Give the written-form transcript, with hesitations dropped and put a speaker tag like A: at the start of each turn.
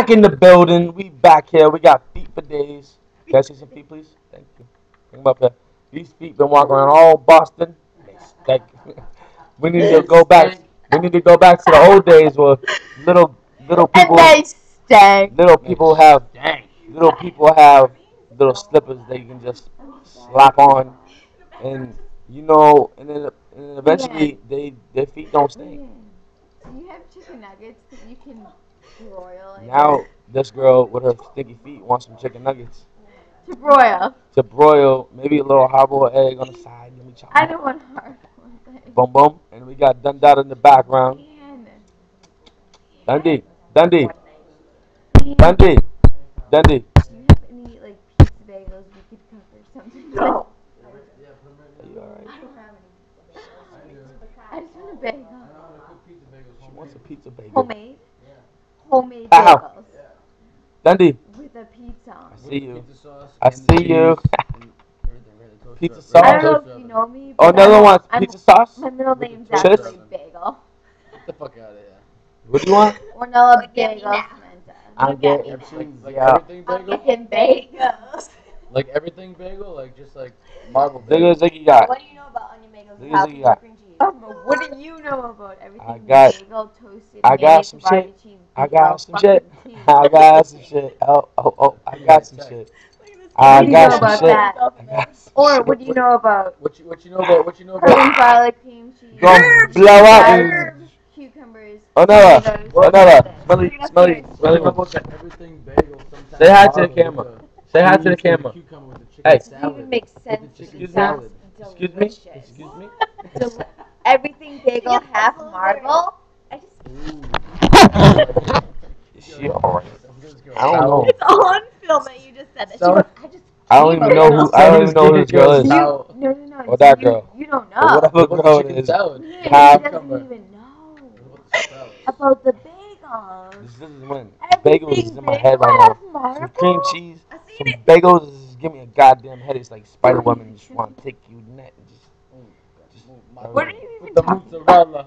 A: back in the building. We back here. We got feet for days. Can I see some feet, please? Thank you. Bring them up here. These feet been walking around all Boston. They stink. We need to go back. We need to go back to the old days where little people.
B: And they stink.
A: Little people have little slippers that you can just slap on, and and then eventually their feet don't stink.
B: Do you have chicken nuggets that you can broil?
A: Now this girl with her stinky feet wants some chicken nuggets
B: To broil.
A: to broil, maybe a little hard-boiled egg on the side. Let me chop
B: I
A: it.
B: don't want hard.
A: Boom boom, and we got Dundee in the background. Dundee, Dundee, Dundee, Dundee.
B: Do you have any like pizza bagels we could cook or something?
C: No.
A: Are you alright?
B: I don't have any. I just want a bagel.
A: She wants a pizza bagel.
B: Homemade? Homemade
A: Ow.
B: bagels.
A: Dundee,
B: With a pizza on
A: I
B: it.
A: see you. I see you. Pizza
B: I don't
A: sauce.
B: know if you know me,
A: Oh,
B: but
A: another one.
B: I'm-
A: Pizza sauce.
B: my middle name's
A: Chips?
B: actually Bagel.
C: Get the fuck out of here.
A: What do you want?
B: Ornella
D: Look at me
B: Bagel
D: now.
B: Samantha.
A: I'm
D: Look at
A: getting
D: me.
C: Like
A: yeah.
C: everything
D: I'm
C: bagel?
D: getting bagels.
C: Like everything bagel? Like just like marble
A: Zigga
C: bagel?
A: ziggy got.
D: What do you know about onion bagels?
A: Look
D: How
A: at
D: can
A: you
D: you
A: got.
D: cream cheese?
B: What do you know about everything
A: I got-
B: bagel, toasted,
A: I got
B: mayonnaise,
A: some
B: Havarti
A: shit.
B: cheese,
A: I
B: beef,
A: got some
B: fucking
A: shit.
B: cheese.
A: I got some shit. Oh, I got some shit.
B: What
A: I
B: do you know
A: got some
B: about
A: shit.
B: that?
A: I got some
B: Or
A: shit.
B: what do you know about
C: What you know about
B: herb and garlic cream cheese?
A: Gonna blow up and
B: Herbs, cucumbers,
A: Another,
B: tomatoes,
A: another.
B: lettuce.
A: Smelly
C: What
A: one.
C: about that everything bagel sometimes?
A: Say hi to the
C: marble
A: camera.
C: with
A: Say hi to the
C: cheese and
A: camera.
C: cucumber with the chicken
A: Hey.
B: Doesn't
C: salad.
B: even make
C: With
B: sense.
C: the chicken
A: Excuse me?
C: salad.
A: Excuse me?
B: Delicious.
A: Excuse me?
B: Everything bagel, half marble. I just
A: Is she alright? I
C: I
A: don't know.
D: It's on film that you just said that. She
C: So-
D: goes, I just
A: I don't even know who. I don't even know who this girl is.
B: No.
A: Or that girl.
B: You don't
A: Or
B: know.
A: whatever
C: What about
A: girl
C: the
A: it
C: chicken
A: is.
C: salad?
B: Yeah,
A: Half-
B: she doesn't even know
C: What about the salad?
B: about the bagels.
A: This is when
B: Everything
A: bagels is in my head right
B: bagel
A: now.
B: has
A: Some
B: marble.
A: cream cheese,
D: I seen
A: some
D: it.
A: bagels is give me a goddamn headache. It's like Spider Woman just want to take you net and just
B: What are you even
C: With the
B: talking about?
C: mozzarella.